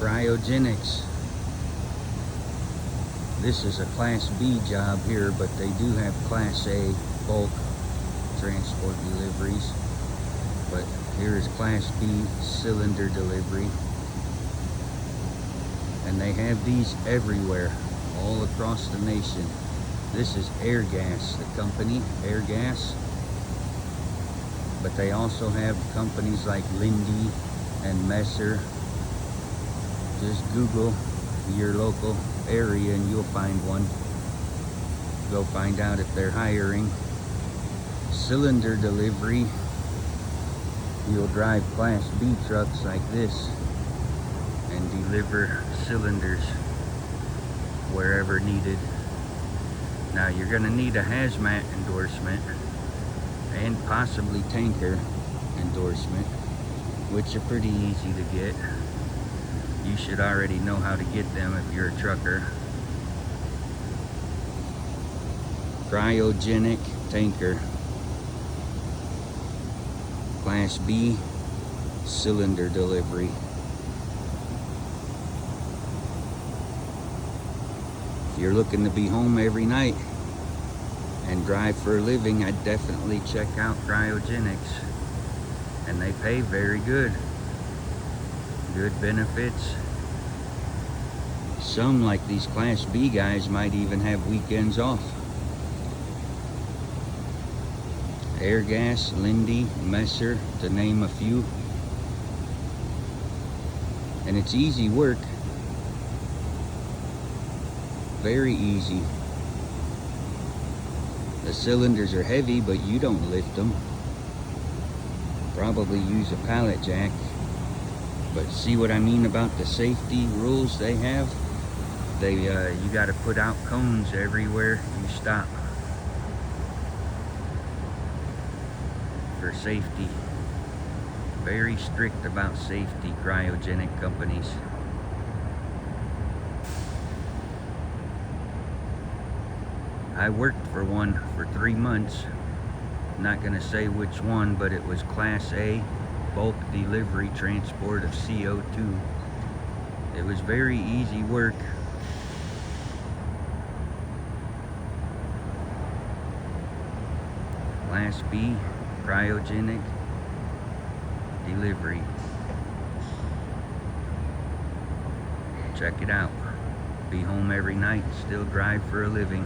Cryogenics. This is a Class B job here, but they do have Class A bulk transport deliveries. But here is Class B cylinder delivery. And they have these everywhere, all across the nation. This is Airgas, the company, Airgas. But they also have companies like Linde and Messer. Just Google your local area and you'll find one. Go find out if they're hiring. Cylinder delivery. You'll drive Class B trucks like this and deliver cylinders wherever needed. Now you're going to need a hazmat endorsement and possibly tanker endorsement, which are pretty easy to get. You should already know how to get them if you're a trucker. Cryogenic tanker, Class B cylinder delivery. If you're looking to be home every night and drive for a living, I'd definitely check out Cryogenics. And they pay very good. Good benefits. Some, like these Class B guys, might even have weekends off. Airgas, Linde, Messer, to name a few. And it's easy work. Very easy. The cylinders are heavy, but you don't lift them. Probably use a pallet jack. But see what I mean about the safety rules they have? You got to put out cones everywhere you stop for safety. Very strict about safety, Cryogenic companies. I worked for one for 3 months. Not going to say which one, but it was Class A bulk delivery transport of CO2. It was very easy work. Class B Cryogenic delivery. Check it out. Be home every night, still drive for a living.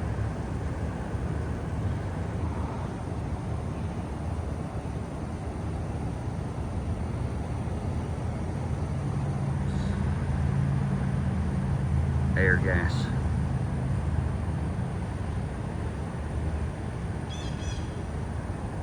Airgas.